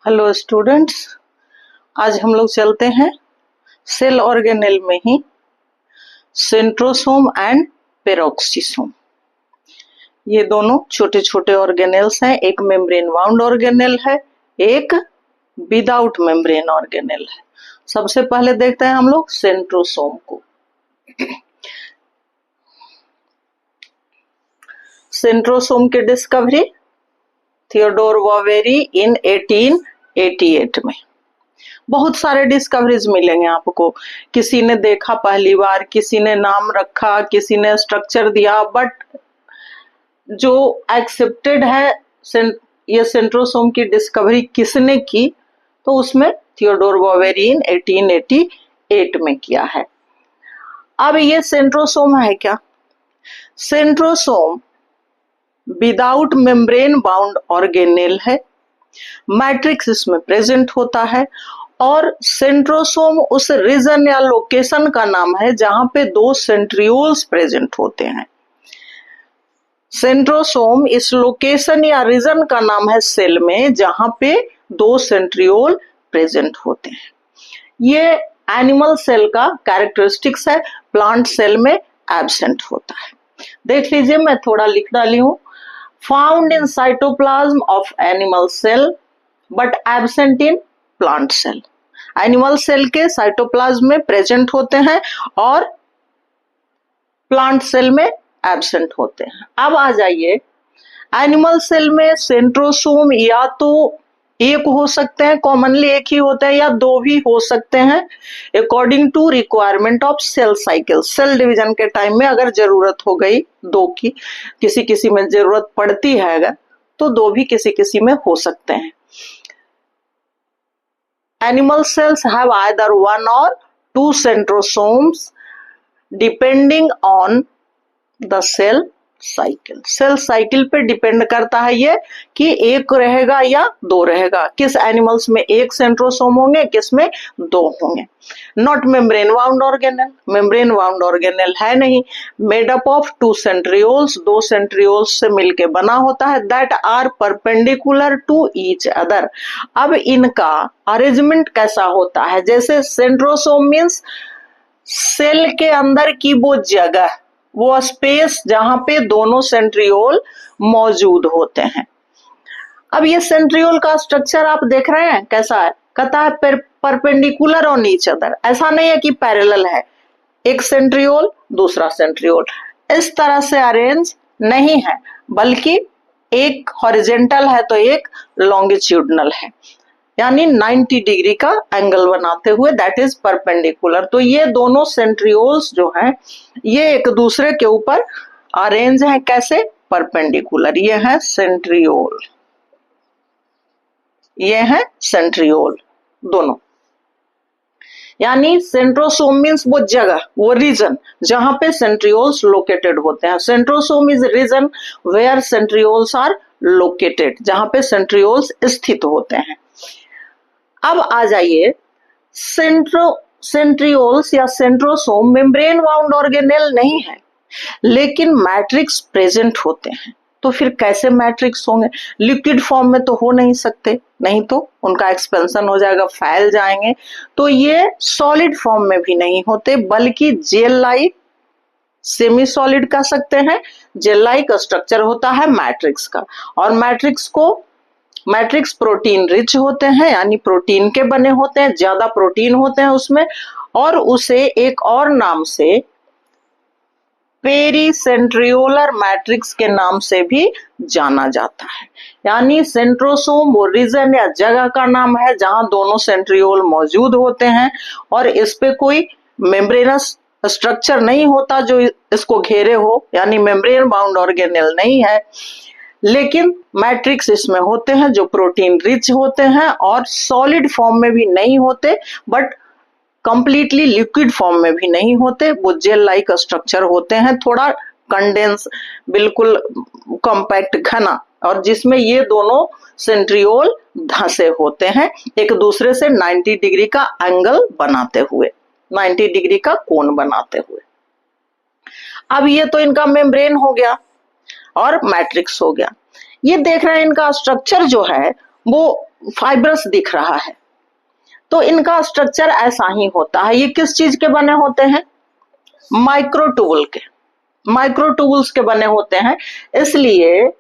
Hello students, आज हम लोग चलते हैं सेल ऑर्गेनेल में ही सेंट्रोसोम एंड पेरोक्सिसोम। ये दोनों छोटे छोटे ऑर्गेनेल्स हैं। एक मेम्ब्रेन बाउंड ऑर्गेनेल है, एक विदाउट मेम्ब्रेन ऑर्गेनेल है। सबसे पहले देखते हैं हम लोग सेंट्रोसोम को। सेंट्रोसोम की डिस्कवरी थियोडोर वावेरी इन 1888 में। बहुत सारे डिस्कवरीज मिलेंगे आपको। किसी ने देखा पहली बार, किसी ने नाम रखा, किसी ने स्ट्रक्चर दिया, बट जो एक्सेप्टेड है ये सेंट्रोसोम की डिस्कवरी किसने की, तो उसमें थियोडोर वावेरी इन 1888 में किया है। अब ये सेंट्रोसोम है क्या? Centrosome without membrane bound organelle है। मैट्रिक्स इसमें प्रेजेंट होता है और सेंट्रोसोम उस रीजन या लोकेशन का नाम है जहां पे दो सेंट्रियोल्स प्रेजेंट होते हैं। सेंट्रोसोम इस लोकेशन या रीजन का नाम है सेल में जहां पे दो सेंट्रियोल प्रेजेंट होते हैं। ये एनिमल सेल का कैरेक्टरिस्टिक्स है, प्लांट सेल में एब्सेंट होता है। देख लीजिए, मैं थोड़ा लिख डाली हूं। Found in cytoplasm of animal cell but absent in plant cell. Animal cell के साइटोप्लाज्म में प्रेजेंट होते हैं और प्लांट सेल में एब्सेंट होते हैं। अब आ जाइए, एनिमल सेल में सेंट्रोसोम या तो एक हो सकते हैं, कॉमनली एक ही होते हैं, या दो भी हो सकते हैं according to requirement of cell cycle. Cell division के टाइम में अगर जरूरत हो गई दो की, किसी किसी में जरूरत पड़ती है अगर, तो दो भी किसी किसी में हो सकते हैं। Animal cells have either one or two centrosomes depending on the cell cycle. Cell cycle पे डिपेंड करता है ये कि एक रहेगा या दो रहेगा। किस एनिमल्स में एक सेंट्रोसोम होंगे, किस में दो होंगे। Not membrane bound organelle, membrane bound organelle है नहीं। Made up of two centrioles, दो सेंट्रियोल्स से मिलके बना होता है। That are perpendicular to each other. अब इनका अरेंजमेंट कैसा होता है? जैसे सेंट्रोसोम मीन्स सेल के अंदर की वो जगह, वो स्पेस जहां पे दोनों सेंट्रियोल मौजूद होते हैं। अब ये सेंट्रियोल का स्ट्रक्चर आप देख रहे हैं कैसा है? कहता है परपेंडिकुलर ऑन ईच अदर। ऐसा नहीं है कि पैरेलल है, एक सेंट्रियोल दूसरा सेंट्रियोल, इस तरह से अरेंज नहीं है, बल्कि एक हॉरिजेंटल है तो एक लॉन्गिट्यूडनल है, यानी 90 डिग्री का एंगल बनाते हुए, दैट इज परपेंडिकुलर। तो ये दोनों सेंट्रियोल्स जो हैं ये एक दूसरे के ऊपर अरेंज हैं कैसे? परपेंडिकुलर। ये है सेंट्रियोल, ये है सेंट्रियोल दोनों। यानी सेंट्रोसोम मीन्स वो जगह, वो रीजन जहां पे सेंट्रियोल्स लोकेटेड होते हैं। Centrosome is region where centrioles are located, जहां पे सेंट्रियोल्स स्थित होते हैं। अब आ जाइए, सेंट्रियोल्स या सेंट्रोसोम मेम्ब्रेन बाउंड ऑर्गेनेल नहीं है, लेकिन मैट्रिक्स प्रेजेंट होते हैं। तो फिर कैसे मैट्रिक्स होंगे? लिक्विड फॉर्म में तो हो नहीं सकते, नहीं तो उनका एक्सपेंशन हो जाएगा, फैल जाएंगे। तो ये सॉलिड फॉर्म में भी नहीं होते, बल्कि जेल लाइक, सेमी सॉलिड कह सकते हैं, जेल लाइक स्ट्रक्चर होता है मैट्रिक्स का। और मैट्रिक्स प्रोटीन रिच होते हैं, यानी प्रोटीन के बने होते हैं, ज्यादा प्रोटीन होते हैं उसमें, और उसे एक और नाम से पेरीसेंट्रियोलर मैट्रिक्स के नाम से भी जाना जाता है। यानी सेंट्रोसोम वो रीजन या जगह का नाम है जहां दोनों सेंट्रियोल मौजूद होते हैं और इस पे कोई मेम्ब्रेनस स्ट्रक्चर नहीं होता जो इसको घेरे हो, यानी मेम्ब्रेन बाउंड ऑर्गेनेल नहीं है, लेकिन मैट्रिक्स इसमें होते हैं जो प्रोटीन रिच होते हैं और सॉलिड फॉर्म में भी नहीं होते, बट कंप्लीटली लिक्विड फॉर्म में भी नहीं होते। वो जेल लाइक स्ट्रक्चर होते हैं, थोड़ा कंडेंस, बिल्कुल कॉम्पैक्ट, घना, और जिसमें ये दोनों सेंट्रियोल धंसे होते हैं एक दूसरे से 90 डिग्री का एंगल बनाते हुए, 90 डिग्री का कोण बनाते हुए। अब ये तो इनका मेम्ब्रेन हो गया और मैट्रिक्स हो गया। ये देख रहे हैं इनका स्ट्रक्चर जो है वो फाइब्रस दिख रहा है, तो इनका स्ट्रक्चर ऐसा ही होता है। ये किस चीज के बने होते हैं? माइक्रोट्यूबुल के, माइक्रोट्यूबुल्स के बने होते हैं। इसलिए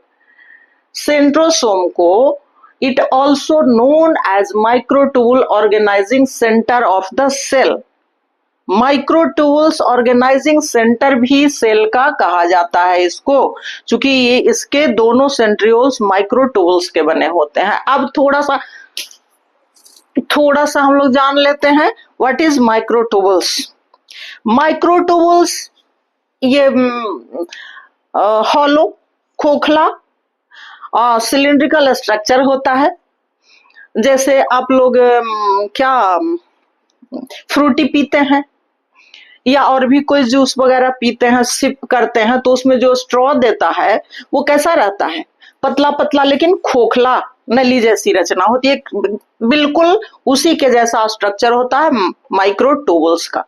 सेंट्रोसोम को it also known as microtubule organising centre of the cell. Microtubules organising centre भी सेल का कहा जाता है इसको, क्योंकि ये इसके दोनों सेंट्रियोल्स माइक्रोट्यूबुल्स के बने होते हैं। अब थोड़ा सा हम लोग जान लेते हैं व्हाट इज माइक्रोट्यूबुल्स। माइक्रोट्यूबुल्स ये हॉलो, खोखला सिलिंड्रिकल स्ट्रक्चर होता है। जैसे आप लोग क्या फ्रूटी पीते हैं या और भी कोई जूस वगैरह पीते हैं, सिप करते हैं, तो उसमें जो स्ट्रॉ देता है वो कैसा रहता है? पतला पतला लेकिन खोखला, नली जैसी रचना होती है, बिल्कुल उसी के जैसा स्ट्रक्चर होता है माइक्रोट्यूबुल्स का।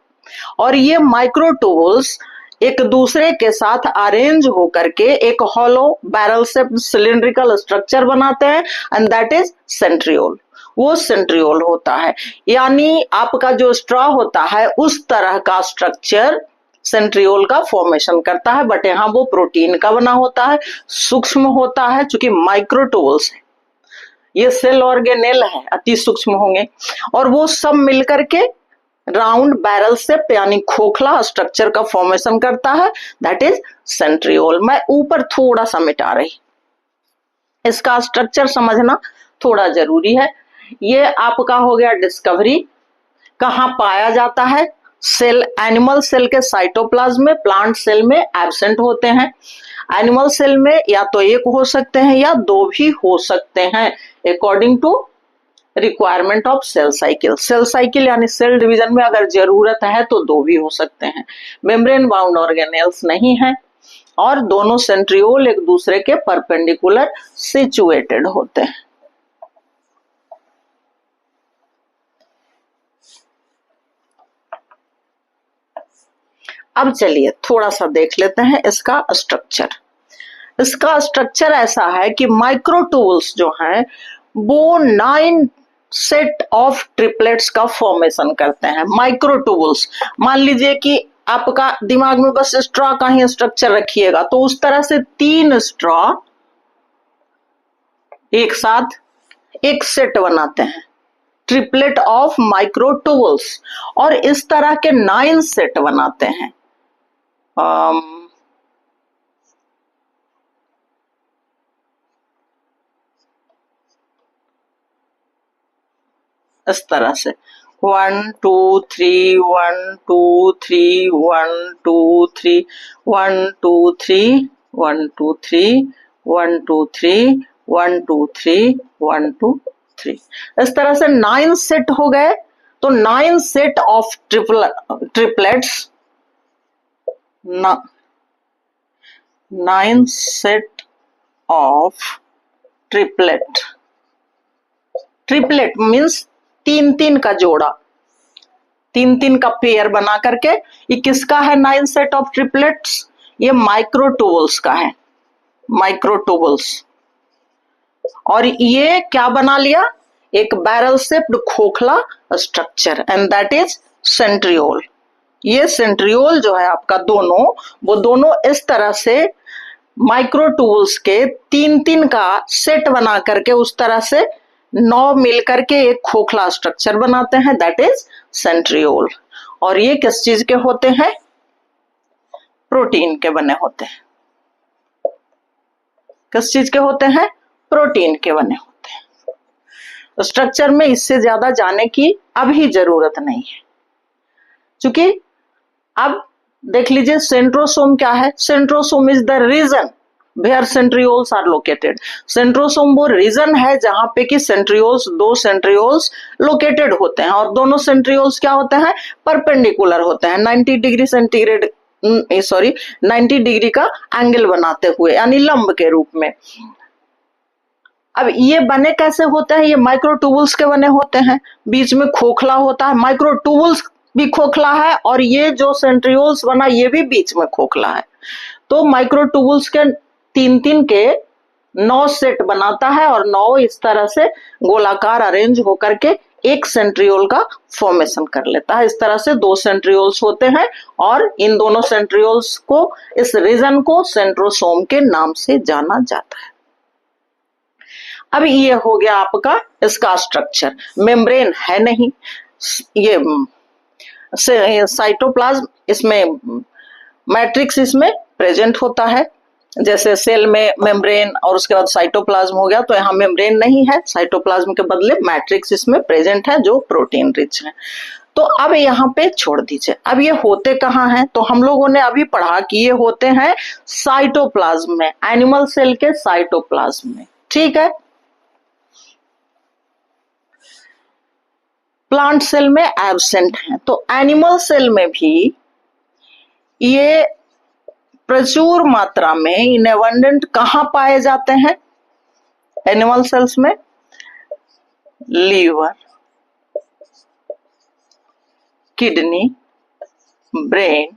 और ये माइक्रोट्यूबुल्स एक दूसरे के साथ अरेंज होकर के एक हॉलो बैरल से सिलिंड्रिकल स्ट्रक्चर बनाते हैं एंड दैट इज सेंट्रियोल। वो सेंट्रियोल होता है, यानी आपका जो स्ट्रॉ होता है उस तरह का स्ट्रक्चर सेंट्रियोल का फॉर्मेशन करता है, बट यहाँ वो प्रोटीन का बना होता है, सूक्ष्म होता है, चूंकि माइक्रोट्यूबुल्स है, ये सेल ऑर्गेनेल है, अति सूक्ष्म होंगे, और वो सब मिलकर के राउंड बैरल से यानी खोखला स्ट्रक्चर का फॉर्मेशन करता है, दैट इज सेंट्रियोल। मैं ऊपर थोड़ा सा मिटा रही, इसका स्ट्रक्चर समझना थोड़ा जरूरी है। ये आपका हो गया डिस्कवरी। कहाँ पाया जाता है? सेल, एनिमल सेल के साइटोप्लाज्म में, प्लांट सेल में एब्सेंट होते हैं। एनिमल सेल में या तो एक हो सकते हैं या दो भी हो सकते हैं, according to requirement of cell cycle. Cell cycle यानी सेल डिवीजन में अगर जरूरत है तो दो भी हो सकते हैं। मेम्ब्रेन बाउंड ऑर्गेनेल्स नहीं है, और दोनों सेंट्रियोल एक दूसरे के परपेंडिकुलर सिचुएटेड होते हैं। अब चलिए थोड़ा सा देख लेते हैं इसका स्ट्रक्चर। इसका स्ट्रक्चर ऐसा है कि माइक्रोट्यूबुल्स जो हैं वो 9 सेट ऑफ ट्रिपलेट्स का फॉर्मेशन करते हैं। माइक्रोट्यूबुल्स, मान लीजिए कि आपका दिमाग में बस स्ट्रॉ का ही स्ट्रक्चर रखिएगा, तो उस तरह से 3 स्ट्रॉ एक साथ एक सेट बनाते हैं, ट्रिपलेट ऑफ माइक्रोट्यूबुल्स, और इस तरह के 9 सेट बनाते हैं। इस तरह से 1 2 3 1 2 3 1 2 3 1 2 3 1 2 3 1 2 3 1 2 3 1 2 3, इस तरह से 9 सेट हो गए। तो 9 set of triplets, 9 set of triplet, triplet means 3-3 का जोड़ा, 3-3 का पेयर बना करके। ये किसका है 9 सेट ऑफ ट्रिपलेट्स? ये माइक्रोट्यूबुल्स का है, माइक्रोट्यूबुल्स। और ये क्या बना लिया? एक बैरल शेप्ड खोखला structure, and that is centriole. ये सेंट्रियोल जो है आपका दोनों, वो दोनों इस तरह से माइक्रोट्यूबुल्स के 3-3 का सेट बना करके उस तरह से 9 मिलकर के एक खोखला स्ट्रक्चर बनाते हैं, दैट इज सेंट्रियोल। और ये किस चीज के होते हैं? प्रोटीन के बने होते हैं। किस चीज के होते हैं? प्रोटीन के बने होते हैं। स्ट्रक्चर में इससे ज्यादा जाने की अभी जरूरत नहीं है, क्योंकि अब देख लीजिए सेंट्रोसोम क्या है? Centrosome is the region where centrioles are located. Centrosome वो रीजन है जहां पे कि सेंट्रियोल्स, 2 सेंट्रियोल्स लोकेटेड होते हैं, और दोनों सेंट्रियोल्स क्या होते हैं? परपेंडिकुलर होते हैं, 90 डिग्री सेंटीग्रेड 90 डिग्री का एंगल बनाते हुए, यानी लंब के रूप में। अब ये बने कैसे होते हैं? ये माइक्रोट्यूबुल्स के बने होते हैं, बीच में खोखला होता है। माइक्रोट्यूबुल्स भी खोखला है, और ये जो सेंट्रियोल्स बना ये भी बीच में खोखला है। तो माइक्रोट्यूबुल्स के 3-3 के 9 सेट बनाता है और 9 इस तरह से गोलाकार अरेंज होकर के एक सेंट्रियोल का फॉर्मेशन कर लेता है। इस तरह से 2 सेंट्रियोल्स होते हैं और इन दोनों सेंट्रियोल्स को, इस रीजन को सेंट्रोसोम के नाम से जाना जाता है। अब ये हो गया आपका इसका स्ट्रक्चर। मेम्ब्रेन है नहीं, ये साइटोप्लाज्म, इसमें मैट्रिक्स इसमें प्रेजेंट होता है। जैसे सेल में मेम्ब्रेन और उसके बाद साइटोप्लाज्म हो गया, तो यहाँ मेम्ब्रेन नहीं है, साइटोप्लाज्म के बदले मैट्रिक्स इसमें प्रेजेंट है जो प्रोटीन रिच है। तो अब यहाँ पे छोड़ दीजिए। अब ये होते कहाँ हैं? तो हम लोगों ने अभी पढ़ा कि ये होते हैं साइटोप्लाज्म में, एनिमल सेल के साइटोप्लाज्म में, ठीक है। प्लांट सेल में एब्सेंट है, तो एनिमल सेल में भी ये प्रचुर मात्रा में इन एबंडेंट कहां पाए जाते हैं? एनिमल सेल्स में लीवर, किडनी, ब्रेन।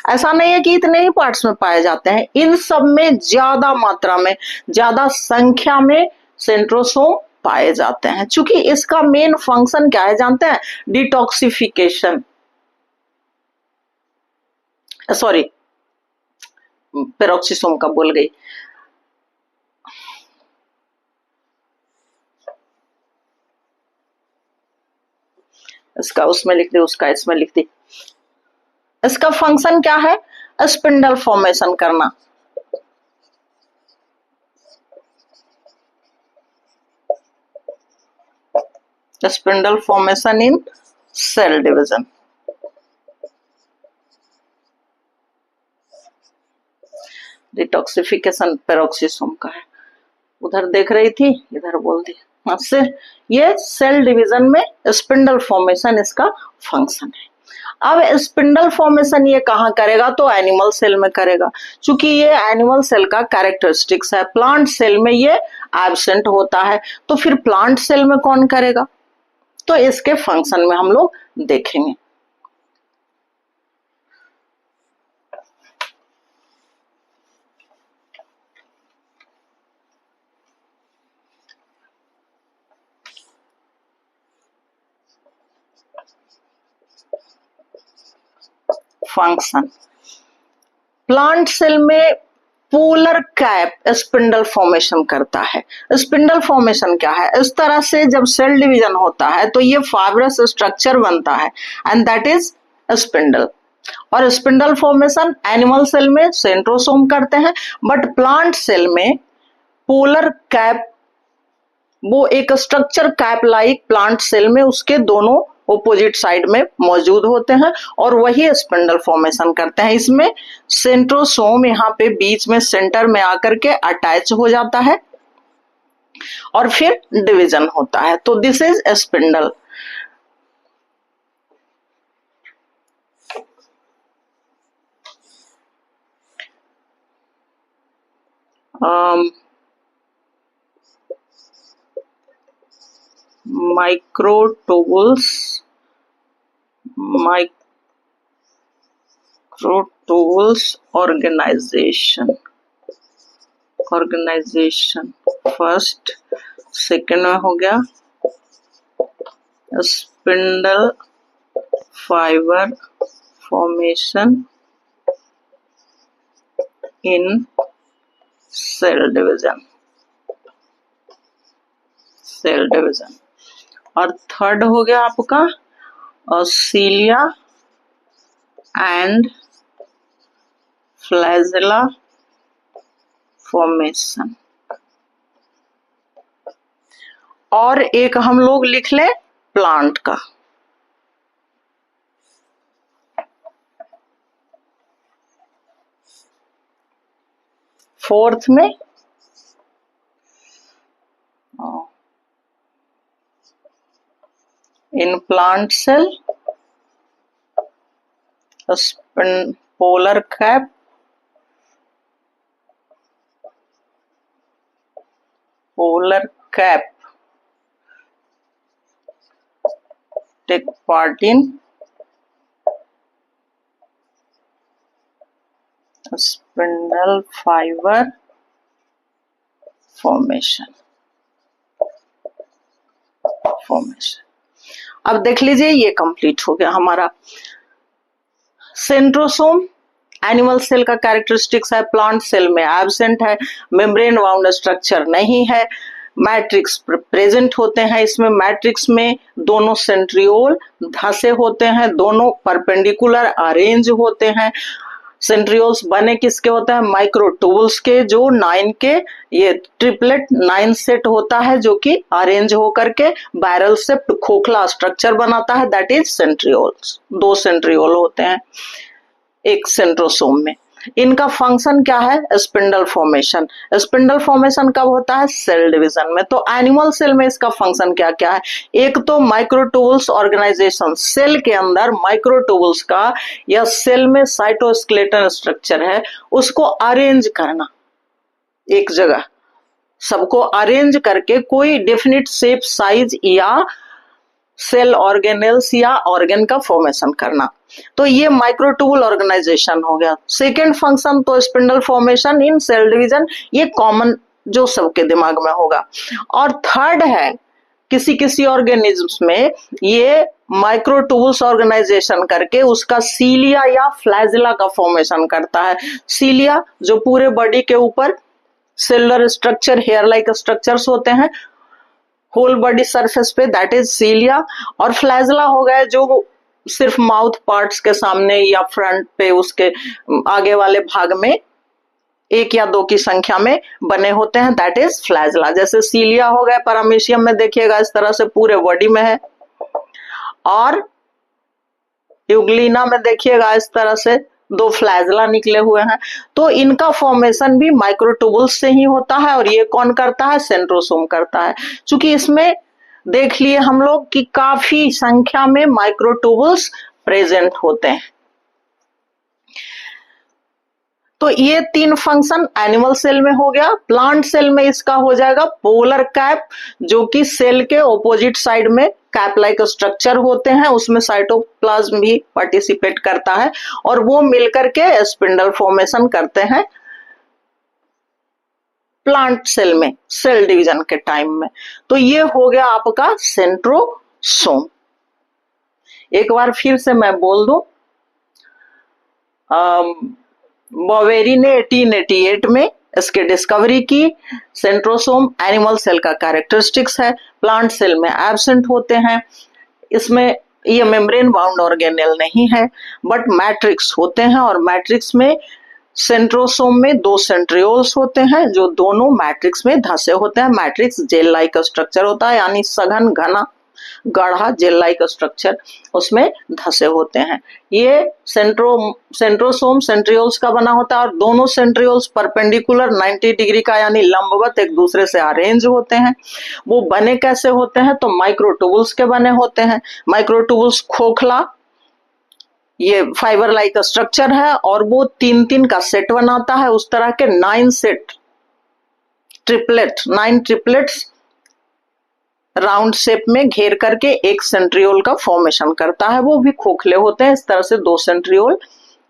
ऐसा नहीं है कि इतने ही पार्ट्स में पाए जाते हैं, इन सब में ज्यादा मात्रा में, ज्यादा संख्या में सेंट्रोसोम पाए जाते हैं। चूंकि इसका मेन फंक्शन क्या है जानते हैं? डिटॉक्सिफिकेशन, सॉरी पेरोक्सिसोम का बोल गई। इसका उसमें लिख दी, उसका इसमें लिख दी। इसका फंक्शन क्या है? स्पिंडल फॉर्मेशन करना। Spindle formation in cell division. Detoxification peroxisome का है। उधर देख रही थी, इधर बोल दी। से ये सेल डिवीजन में स्पिंडल फॉर्मेशन इसका फंक्शन है। अब स्पिंडल फॉर्मेशन ये कहाँ करेगा? तो एनिमल सेल में करेगा। चूंकि ये एनिमल सेल का कैरेक्टरिस्टिक्स है, प्लांट सेल में ये एब्सेंट होता है, तो फिर प्लांट सेल में कौन करेगा? तो इसके फंक्शन में हम लोग देखेंगे। फंक्शन, प्लांट सेल में पोलर कैप स्पिंडल फॉर्मेशन करता है। स्पिंडल फॉर्मेशन क्या है? इस तरह से जब सेल डिवीजन होता है तो ये फाइब्रस स्ट्रक्चर बनता है एंड दैट इज स्पिंडल। और स्पिंडल फॉर्मेशन एनिमल सेल में सेंट्रोसोम करते हैं, बट प्लांट सेल में पोलर कैप, वो एक structure cap like plant cell में उसके दोनों ओपोजिट साइड में मौजूद होते हैं और वही स्पिंडल फॉर्मेशन करते हैं। इसमें सेंट्रोसोम यहाँ पे बीच में सेंटर में आकर के अटैच हो जाता है और फिर डिवीजन होता है। तो this is spindle. Microtubules, microtubules organisation first, second में हो गया spindle fibre formation in cell division, और थर्ड हो गया आपका सीलिया एंड फ्लैजेला फॉर्मेशन। और एक हम लोग लिख ले प्लांट का। फोर्थ में in plant cell polar cap, take part in spindle fibre formation. अब देख लीजिए ये कंप्लीट हो गया हमारा। सेंट्रोसोम एनिमल सेल का कैरेक्टरिस्टिक्स है, प्लांट सेल में एब्सेंट है, मेम्ब्रेन बाउंड स्ट्रक्चर नहीं है, मैट्रिक्स प्रेजेंट होते हैं। इसमें मैट्रिक्स में दोनों सेंट्रियोल धंसे होते हैं, दोनों परपेंडिकुलर अरेंज होते हैं। सेंट्रियोल्स बने किसके होते हैं? माइक्रोट्यूबुल्स के, जो 9 के ये ट्रिपलेट 9 सेट होता है, जो कि अरेंज होकर के बैरल से खोखला स्ट्रक्चर बनाता है, दैट इज सेंट्रियोल्स। 2 सेंट्रियोल होते हैं एक सेंट्रोसोम में। इनका फंक्शन क्या है? Spindle formation. स्पिंडल फॉर्मेशन कब होता है? सेल डिवीजन में। तो एनिमल सेल में इसका फंक्शन क्या क्या है? एक तो माइक्रोट्यूबुल्स ऑर्गेनाइजेशन, सेल के अंदर माइक्रोट्यूबुल्स का या सेल में साइटोस्केलेटन स्ट्रक्चर है उसको अरेंज करना, एक जगह सबको अरेंज करके कोई डेफिनिट शेप, साइज या सेल ऑर्गेनेल्स या ऑर्गन का फॉर्मेशन करना। तो ये माइक्रोट्यूबुल ऑर्गेनाइजेशन हो गया। सेकेंड फंक्शन तो spindle formation in cell division, ये कॉमन जो सबके दिमाग में होगा। और थर्ड है किसी किसी ऑर्गेनिज्म्स में ये माइक्रोट्यूबुल्स ऑर्गेनाइजेशन करके उसका सीलिया या फ्लैजिला का फॉर्मेशन करता है। सीलिया जो पूरे बॉडी के ऊपर cellular structure, hair like structures होते हैं होल बॉडी सरफेस पे, दैट इज सीलिया। और फ्लैजिला हो गए जो सिर्फ माउथ पार्ट्स के सामने या फ्रंट पे उसके आगे वाले भाग में 1 या 2 की संख्या में बने होते हैं, दैट इज फ्लैजिला। जैसे सीलिया हो गए पैरामीशियम में, देखिएगा इस तरह से पूरे बॉडी में है, और यूग्लिना में देखिएगा इस तरह से 2 फ्लैजिला निकले हुए हैं। तो इनका फॉर्मेशन भी माइक्रोट्यूबुल्स से ही होता है, और ये कौन करता है? सेंट्रोसोम करता है। चूंकि इसमें देख लिए हम लोग कि काफी संख्या में माइक्रोट्यूबुल्स प्रेजेंट होते हैं। तो ये 3 फंक्शन एनिमल सेल में हो गया। प्लांट सेल में इसका हो जाएगा पोलर कैप, जो कि सेल के ऑपोजिट साइड में कैप लाइक स्ट्रक्चर होते हैं, उसमें साइटोप्लाज्म भी पार्टिसिपेट करता है, और वो मिलकर के स्पिंडल फॉर्मेशन करते हैं प्लांट सेल में, सेल डिवीजन के टाइम में। तो ये हो गया आपका सेंट्रोसोम। एक बार फिर से मैं बोल दूं, बॉवेरी ने 1888 में इसकी डिस्कवरी की। सेंट्रोसोम एनिमल सेल का कैरेक्टरिस्टिक्स है, प्लांट सेल में एब्सेंट होते हैं। इसमें ये मेम्ब्रेन बाउंड ऑर्गेनेल नहीं है, बट मैट्रिक्स होते हैं, और मैट्रिक्स में सेंट्रोसोम में 2 सेंट्रियोल्स होते हैं जो दोनों मैट्रिक्स में धंसे होते हैं। मैट्रिक्स जेल लाइक स्ट्रक्चर होता है, यानी सघन घना गाढ़ा जेल लाइक स्ट्रक्चर उसमें धंसे होते हैं। ये सेंट्रोसोम सेंट्रियोल्स का बना होता है, और दोनों सेंट्रियोल्स परपेंडिकुलर 90 डिग्री का यानी लंबवत एक दूसरे से अरेंज होते हैं। वो बने कैसे होते हैं? तो माइक्रोट्यूबुल्स के बने होते हैं। माइक्रोट्यूबुल्स खोखला ये फाइबर लाइक स्ट्रक्चर है, और वो 3-3 का सेट बनाता है। उस तरह के 9 set triplet, 9 triplets round shape में घेर करके एक सेंट्रियोल का फॉर्मेशन करता है। वो भी खोखले होते हैं। इस तरह से 2 सेंट्रियोल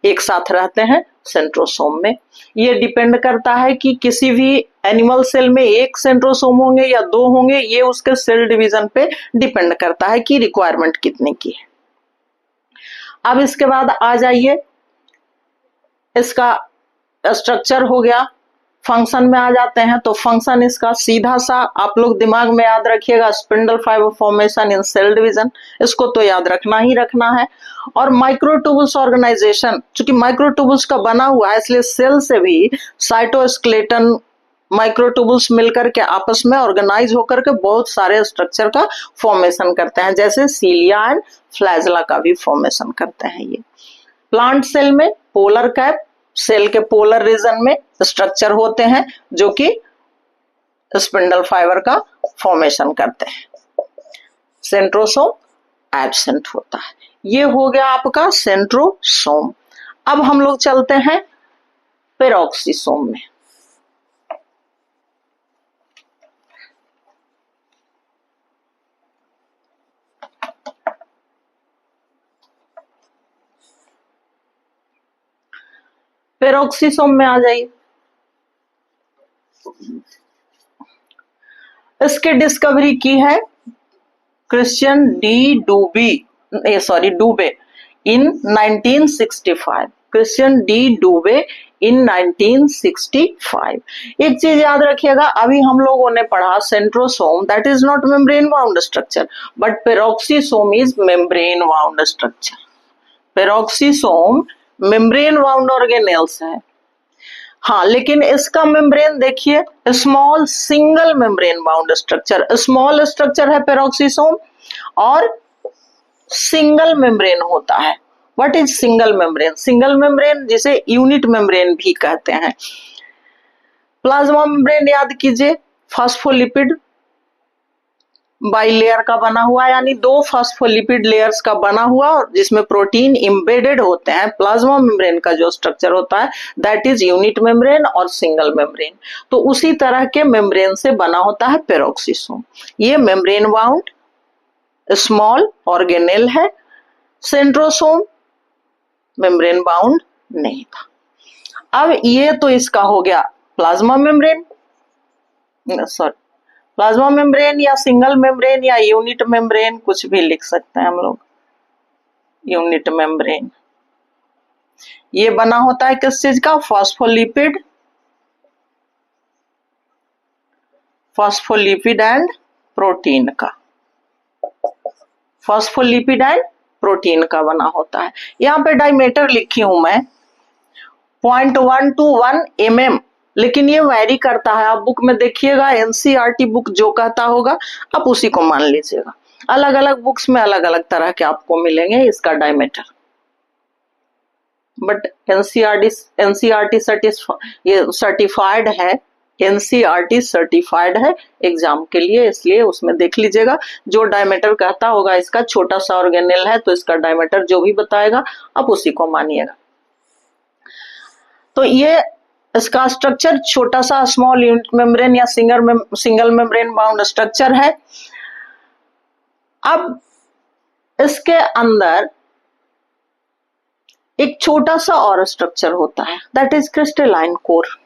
एक साथ रहते हैं सेंट्रोसोम में। ये डिपेंड करता है कि किसी भी एनिमल सेल में 1 सेंट्रोसोम होंगे या 2 होंगे, ये उसके सेल डिवीजन पे डिपेंड करता है कि रिक्वायरमेंट कितने की है। अब इसके बाद आ जाइए, इसका स्ट्रक्चर हो गया, फंक्शन में आ जाते हैं। तो फंक्शन इसका सीधा सा आप लोग दिमाग में याद रखिएगा, spindle fibre formation in cell division, इसको तो याद रखना ही रखना है। और माइक्रोट्यूबुल्स ऑर्गेनाइजेशन, चूंकि माइक्रोट्यूबुल्स का बना हुआ है इसलिए सेल से भी साइटोस्केलेटन माइक्रोट्यूबुल्स मिलकर के आपस में ऑर्गेनाइज होकर के बहुत सारे स्ट्रक्चर का फॉर्मेशन करते हैं, जैसे सीलिया एंड फ्लैजिला का भी फॉर्मेशन करते हैं। ये प्लांट सेल में पोलर कैप, सेल के पोलर रीजन में स्ट्रक्चर होते हैं जो कि स्पिंडल फाइबर का फॉर्मेशन करते हैं। सेंट्रोसोम एब्सेंट होता है। ये हो गया आपका सेंट्रोसोम। अब हम लोग चलते हैं पेरोक्सिसोम में। पेरोक्सिसोम में आ जाइए। इसकी डिस्कवरी की है क्रिश्चियन डी डूबे इन 1965। क्रिश्चियन डी डूबे इन 1965। एक चीज याद रखिएगा, अभी हम लोगों ने पढ़ा centrosome that is not membrane bound structure but peroxisome is membrane bound structure. Peroxisome membrane bound organelles है। हाँ, लेकिन इसका मेम्ब्रेन देखिए small single membrane bound structure, small structure है पेरोक्सिसोम और सिंगल मेम्ब्रेन होता है। What is single membrane? Single membrane जिसे यूनिट मेम्ब्रेन भी कहते हैं। प्लाज्मा मेम्ब्रेन याद कीजिए, फास्फोलिपिड बाइलेयर का बना हुआ, यानी दो फास्फोलिपिड लेयर्स का बना हुआ और जिसमें प्रोटीन एम्बेडेड होते हैं। प्लाज्मा मेम्ब्रेन का जो स्ट्रक्चर होता है दैट इज यूनिट मेम्ब्रेन और सिंगल मेम्ब्रेन। तो उसी तरह के मेम्ब्रेन से बना होता है पेरोक्सिसोम। ये मेम्ब्रेन बाउंड स्मॉल ऑर्गेनेल है। सेंट्रोसोम मेम्ब्रेन बाउंड नहीं था। अब ये तो इसका हो गया plasma membrane, sorry plasma membrane या सिंगल मेम्ब्रेन या यूनिट मेम्ब्रेन, कुछ भी लिख सकते हैं हम लोग। यूनिट मेम्ब्रेन ये बना होता है किस चीज का? फॉस्फोलिपिड एंड प्रोटीन का। फॉस्फोलिपिड एंड प्रोटीन का बना होता है। यहाँ पे डायमीटर लिखी हूं मैं 0.1 to 1 mm, लेकिन ये वैरी करता है। आप बुक में देखिएगा, एनसीईआरटी बुक जो कहता होगा आप उसी को मान लीजिएगा। अलग अलग बुक्स में अलग अलग तरह के आपको मिलेंगे इसका डायमीटर, बट एनसीईआरटी ये सर्टिफाइड है, एनसीईआरटी सर्टिफाइड है एग्जाम के लिए, इसलिए उसमें देख लीजिएगा। जो डायमीटर कहता होगा इसका छोटा सा ऑर्गेनेल है तो इसका डायमीटर जो भी बताएगा आप उसी को मानिएगा। तो ये इसका स्ट्रक्चर छोटा सा स्मॉल यूनिट मेम्ब्रेन या सिंगल मेम्ब्रेन बाउंड स्ट्रक्चर है। अब इसके अंदर एक छोटा सा और स्ट्रक्चर होता है that is crystalline core.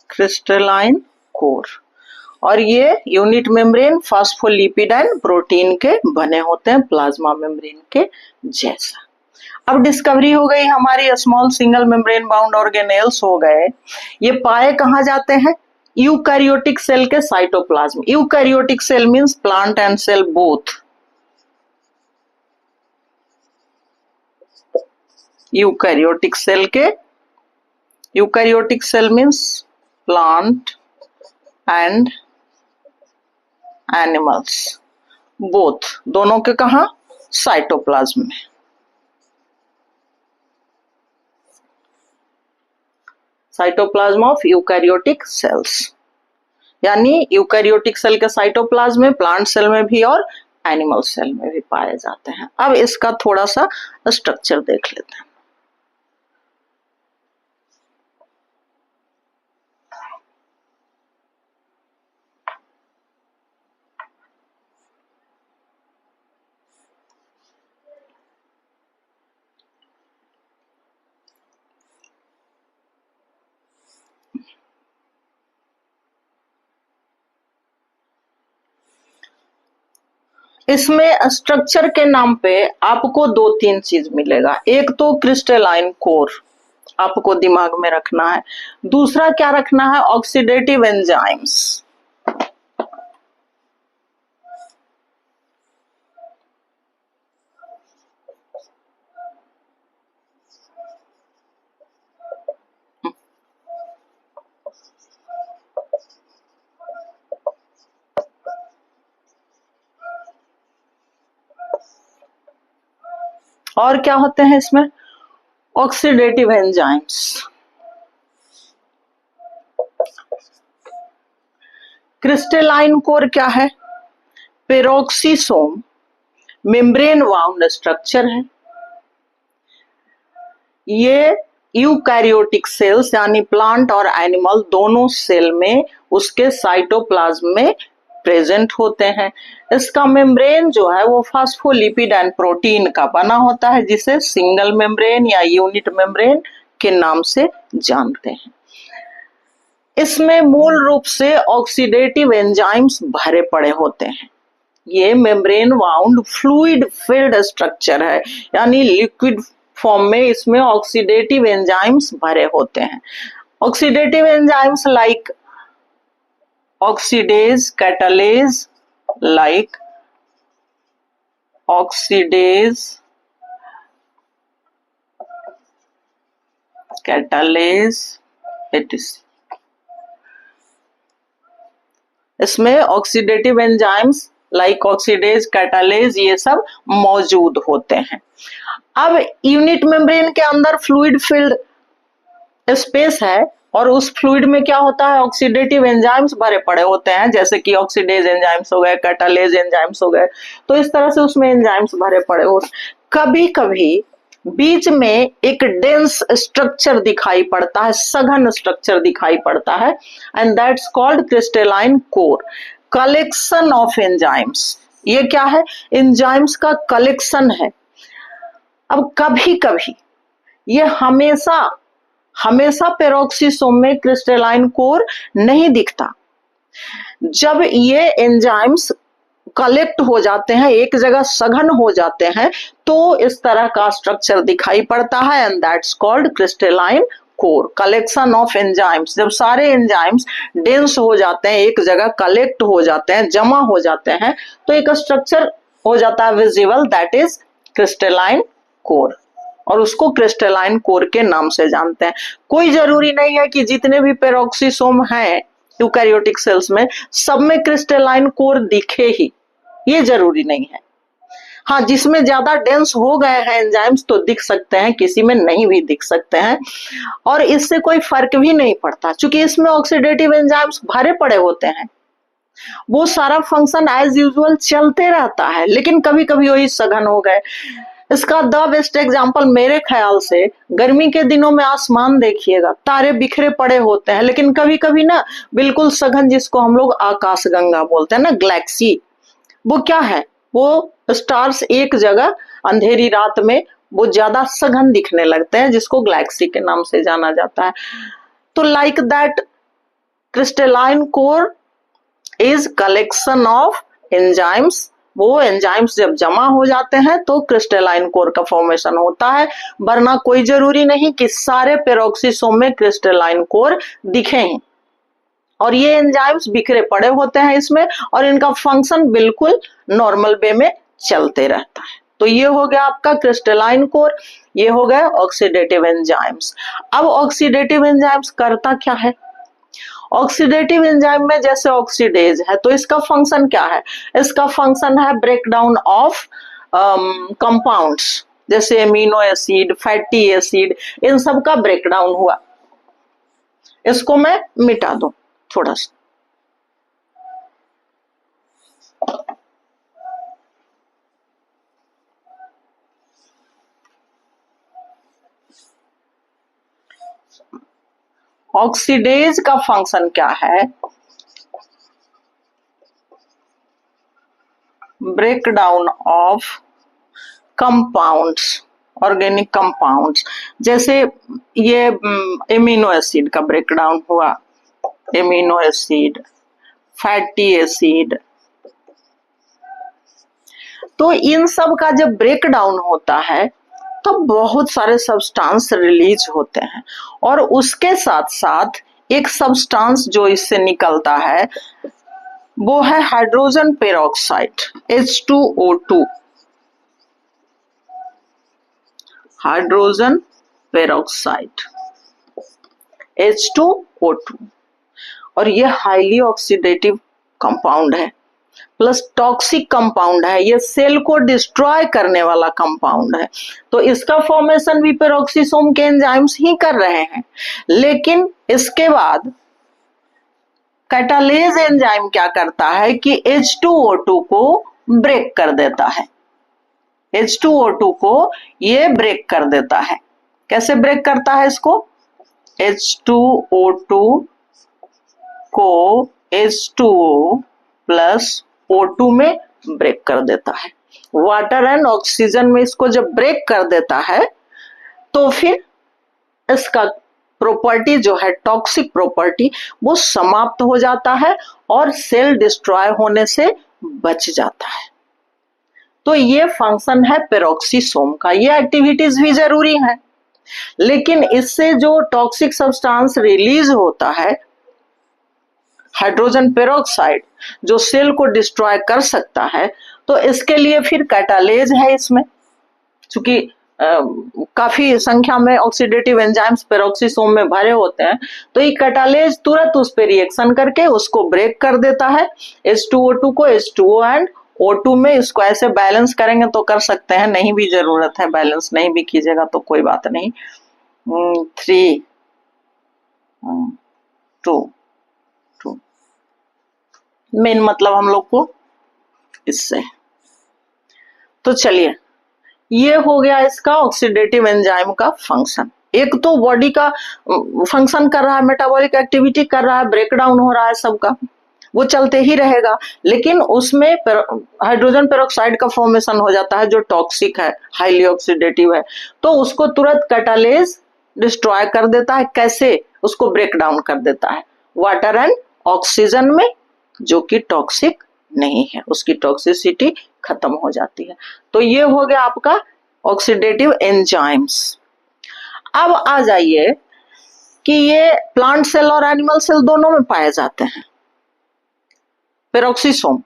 Crystalline core, और ये unit membrane phospholipid and protein के बने होते हैं, प्लाज्मा मेम्ब्रेन के जैसा। अब डिस्कवरी हो गई हमारी, small single membrane bound organelles हो गए। ये पाए कहाँ जाते हैं? यूकैरियोटिक सेल के cytoplasm. Eukaryotic cell means plant and cell both. Eukaryotic cell means plant and animals both, दोनों के कहा? साइटोप्लाज्म में। साइटोप्लाज्म ऑफ यूकैरियोटिक सेल्स, यानी यूकैरियोटिक सेल के साइटोप्लाज्म में, प्लांट सेल में भी और एनिमल सेल में भी पाए जाते हैं। अब इसका थोड़ा सा स्ट्रक्चर देख लेते हैं। इसमें स्ट्रक्चर के नाम पे आपको दो तीन चीज मिलेगा। एक तो क्रिस्टलाइन कोर आपको दिमाग में रखना है, दूसरा क्या रखना है? Oxidative enzymes. और क्या होते हैं इसमें? Oxidative enzymes. क्रिस्टलाइन कोर क्या है? पेरोक्सिसोम मेम्ब्रेन बाउंड स्ट्रक्चर है। ये यूकैरियोटिक सेल्स यानी प्लांट और एनिमल दोनों सेल में उसके साइटोप्लाज्म में प्रेजेंट होते हैं। इसका मेम्ब्रेन जो है वो फास्फोलिपिड एंड प्रोटीन का बना होता है, जिसे सिंगल मेम्ब्रेन या यूनिट मेम्ब्रेन के नाम से जानते हैं। इसमें मूल रूप से ऑक्सीडेटिव एंजाइम्स भरे पड़े होते हैं। ये membrane bound fluid filled structure है, यानी लिक्विड फॉर्म में इसमें ऑक्सीडेटिव एंजाइम्स भरे होते हैं। Oxidative enzymes like oxidase, catalase, like oxidase, catalase etc. इसमें oxidative enzymes like oxidase, catalase ये सब मौजूद होते हैं। अब यूनिट मेम्ब्रेन के अंदर फ्लूइड फिल्ड स्पेस है और उस फ्लूइड में क्या होता है, ऑक्सीडेटिव एंजाइम्स भरे पड़े होते हैं, जैसे कि ऑक्सीडेज एंजाइम्स हो गए, कैटालेज एंजाइम्स हो गए। तो इस तरह से उसमें एंजाइम्स भरे पड़े होते। कभी कभी बीच में एक डेंस स्ट्रक्चर दिखाई पड़ता है, सघन स्ट्रक्चर दिखाई पड़ता है, and that's called crystalline core, collection of enzymes. ये क्या है, एंजाइम्स का कलेक्शन है। अब कभी कभी ये हमेशा पेरोक्सिसोम में क्रिस्टलाइन कोर नहीं दिखता। जब ये एंजाइम्स कलेक्ट हो जाते हैं, एक जगह सघन हो जाते हैं, तो इस तरह का स्ट्रक्चर दिखाई पड़ता है, and that's called crystalline core, collection of enzymes. जब सारे एंजाइम्स डेंस हो जाते हैं, एक जगह कलेक्ट हो जाते हैं, जमा हो जाते हैं, तो एक स्ट्रक्चर हो जाता है visible, that is crystalline core, और उसको क्रिस्टलाइन कोर के नाम से जानते हैं। कोई जरूरी नहीं है कि जितने भी पेरोक्सिसोम हैं यूकैरियोटिक सेल्स में सब में क्रिस्टलाइन कोर दिखे ही, ये जरूरी नहीं है। हाँ, जिसमें ज्यादा डेंस हो गए हैं एंजाइम्स तो दिख सकते हैं, किसी में नहीं भी दिख सकते हैं, और इससे कोई फर्क भी नहीं पड़ता, क्योंकि इसमें ऑक्सीडेटिव एंजाइम्स भरे पड़े होते हैं। वो सारा फंक्शन एज यूजुअल चलते रहता है, लेकिन कभी कभी वही सघन हो गए। इसका द बेस्ट एग्जाम्पल मेरे ख्याल से गर्मी के दिनों में आसमान देखिएगा, तारे बिखरे पड़े होते हैं, लेकिन कभी कभी ना बिल्कुल सघन, जिसको हम लोग आकाशगंगा बोलते हैं ना, गैलेक्सी, वो क्या है, वो स्टार्स एक जगह अंधेरी रात में वो ज्यादा सघन दिखने लगते हैं, जिसको गैलेक्सी के नाम से जाना जाता है। तो like that crystalline core is collection of enzymes. वो एंजाइम्स जब जमा हो जाते हैं तो क्रिस्टलाइन कोर का फॉर्मेशन होता है, वरना कोई जरूरी नहीं कि सारे पेरोक्सिसोम में क्रिस्टलाइन कोर दिखे ही। और ये एंजाइम्स बिखरे पड़े होते हैं इसमें, और इनका फंक्शन बिल्कुल नॉर्मल वे में चलते रहता है। तो ये हो गया आपका क्रिस्टलाइन कोर, ये हो गए ऑक्सीडेटिव एंजाइम्स। अब ऑक्सीडेटिव एंजाइम्स करता क्या है, ऑक्सीडेटिव एंजाइम में जैसे ऑक्सीडेज है तो इसका फंक्शन क्या है, इसका फंक्शन है ब्रेकडाउन ऑफ कंपाउंड्स, जैसे एमिनो एसिड, फैटी एसिड, इन सब का ब्रेकडाउन हुआ। इसको मैं मिटा दूं थोड़ा सा। ऑक्सीडेज का फंक्शन क्या है, breakdown of compounds, organic compounds, जैसे ये एमिनो एसिड का ब्रेकडाउन हुआ, एमिनो एसिड, फैटी एसिड, तो इन सब का जब ब्रेकडाउन होता है तो बहुत सारे सब्सटेंस रिलीज होते हैं, और उसके साथ साथ एक सब्सटेंस जो इससे निकलता है वो है hydrogen peroxide, H2O2, hydrogen peroxide, H2O2, और ये हाईली ऑक्सीडेटिव कंपाउंड है, प्लस टॉक्सिक कंपाउंड है, ये सेल को डिस्ट्रॉय करने वाला कंपाउंड है। तो इसका फॉर्मेशन भी पेरोक्सिसोम के एंजाइम्स ही कर रहे हैं, लेकिन इसके बाद कैटालेज एंजाइम क्या करता है कि H2O2 को ब्रेक कर देता है। H2O2 को ये ब्रेक कर देता है। कैसे ब्रेक करता है इसको? H2O2 को H2O प्लस O2 में ब्रेक कर देता है। वाटर एंड ऑक्सीजन में इसको जब ब्रेक कर देता है तो फिर इसका प्रॉपर्टी जो है टॉक्सिक प्रॉपर्टी वो समाप्त हो जाता है और सेल डिस्ट्रॉय होने से बच जाता है। तो ये फंक्शन है पेरोक्सीसोम का। ये एक्टिविटीज भी जरूरी है, लेकिन इससे जो टॉक्सिक सब्सटेंस रिलीज होता है हाइड्रोजन पेरोक्साइड जो सेल को डिस्ट्रॉय कर सकता है, तो इसके लिए फिर कैटालेज है इसमें। चूंकि काफी संख्या में ऑक्सीडेटिव एंजाइम्स पेरोक्सीसोम में भरे होते हैं, तो ये कैटालेज तुरंत उस पर रिएक्शन करके उसको ब्रेक कर देता है। H2O2 को H2O एंड O2 में इसको ऐसे बैलेंस करेंगे तो कर सकते हैं, नहीं भी जरूरत है बैलेंस नहीं भी कीजिएगा तो कोई बात नहीं। 3 2 2 मेन मतलब हम लोग को इससे। तो चलिए, ये हो गया इसका ऑक्सीडेटिव एंजाइम का फंक्शन। एक तो बॉडी का फंक्शन कर रहा है, मेटाबॉलिक एक्टिविटी कर रहा है, ब्रेकडाउन हो रहा है सबका, वो चलते ही रहेगा, लेकिन उसमें हाइड्रोजन पेरोक्साइड का फॉर्मेशन हो जाता है जो टॉक्सिक है, हाईली ऑक्सीडेटिव है, तो उसको तुरंत कैटालेज डिस्ट्रॉय कर देता है। कैसे? उसको ब्रेक डाउन कर देता है वाटर एंड ऑक्सीजन में, जो कि टॉक्सिक नहीं है, उसकी टॉक्सिसिटी खत्म हो जाती है। तो ये हो गया आपका ऑक्सीडेटिव एंजाइम्स। अब आ जाइए कि ये प्लांट सेल और एनिमल सेल दोनों में पाए जाते हैं। पेरोक्सीसोम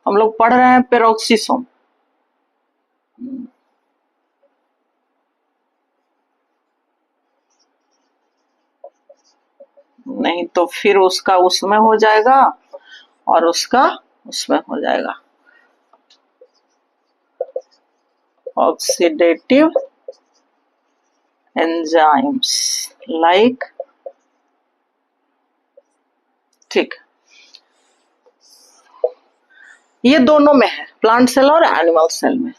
हम लोग पढ़ रहे हैं, पेरोक्सीसोम नहीं तो फिर उसका उसमें हो जाएगा और उसका उसमें हो जाएगा। ऑक्सीडेटिव एंजाइम्स लाइक, ठीक, ये दोनों में है, प्लांट सेल और एनिमल सेल में।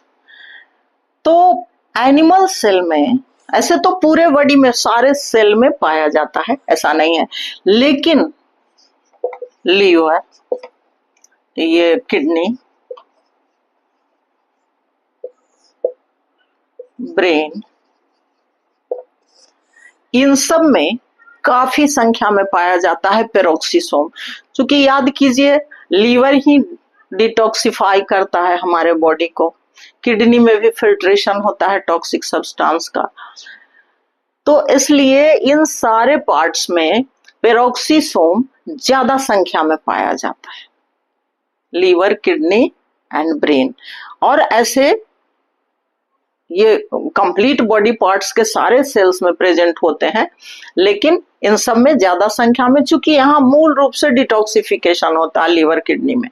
तो एनिमल सेल में ऐसे तो पूरे बॉडी में सारे सेल में पाया जाता है, ऐसा नहीं है, लेकिन लीवर, ये किडनी, ब्रेन, इन सब में काफी संख्या में पाया जाता है पेरोक्सीसोम। क्योंकि याद कीजिए, लीवर ही डिटॉक्सिफाई करता है हमारे बॉडी को, किडनी में भी फिल्ट्रेशन होता है टॉक्सिक सब्सटेंस का, तो इसलिए इन सारे पार्ट्स में पेरोक्सीसोम ज्यादा संख्या में पाया जाता है, लीवर, किडनी एंड ब्रेन। और ऐसे ये कंप्लीट बॉडी पार्ट्स के सारे सेल्स में प्रेजेंट होते हैं, लेकिन इन सब में ज्यादा संख्या में, चूंकि यहाँ मूल रूप से डिटॉक्सिफिकेशन होता है लीवर, किडनी में।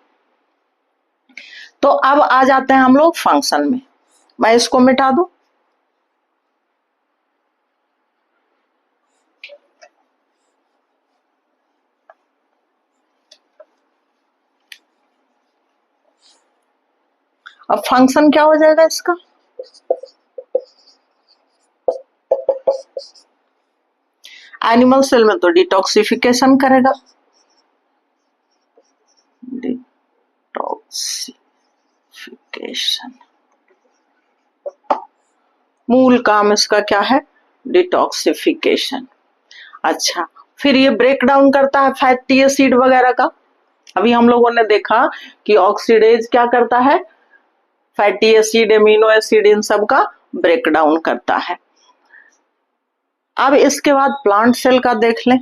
तो अब आ जाते हैं हम लोग फंक्शन में। मैं इसको मिटा दूं, अब फंक्शन क्या हो जाएगा इसका? एनिमल सेल में तो डिटॉक्सिफिकेशन करेगा, डिटॉक्सिफिकेशन मूल काम इसका क्या है? डिटॉक्सिफिकेशन। अच्छा, फिर ये ब्रेक डाउन करता है फैटी एसिड वगैरह का। अभी हम लोगों ने देखा कि ऑक्सीडेज क्या करता है, फैटी एसिड, एमिनो एसिड, इन सब का ब्रेक डाउन करता है। अब इसके बाद प्लांट सेल का देख लें।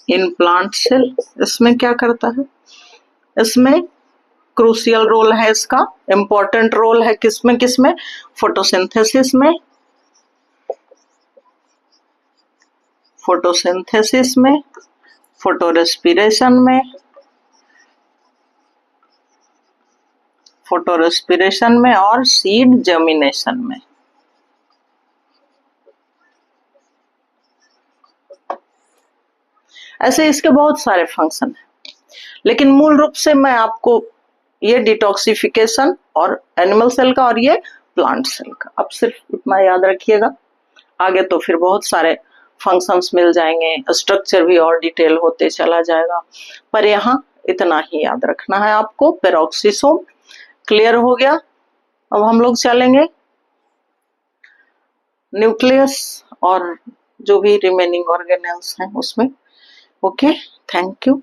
इन प्लांट सेल इसमें क्या करता है? इसमें क्रूशियल रोल है इसका, इंपॉर्टेंट रोल है किसमें किसमें? फोटोसिंथेसिस में, फोटोसिंथेसिस में, फोटो रेस्पिरेशन में, फोटो रेस्पिरेशन में और सीड जर्मिनेशन में। ऐसे इसके बहुत सारे फंक्शन हैं, लेकिन मूल रूप से मैं आपको ये डिटॉक्सिफिकेशन और एनिमल सेल का और ये प्लांट सेल का, अब सिर्फ इतना याद रखिएगा। आगे तो फिर बहुत सारे फंक्शंस मिल जाएंगे, स्ट्रक्चर भी और डिटेल होते चला जाएगा, पर यहाँ इतना ही याद रखना है आपको। पेरोक्सिसोम क्लियर हो गया। अब हम लोग चलेंगे न्यूक्लियस और जो भी रिमेनिंग ऑर्गेनेल्स हैं उसमें। Okay, thank you.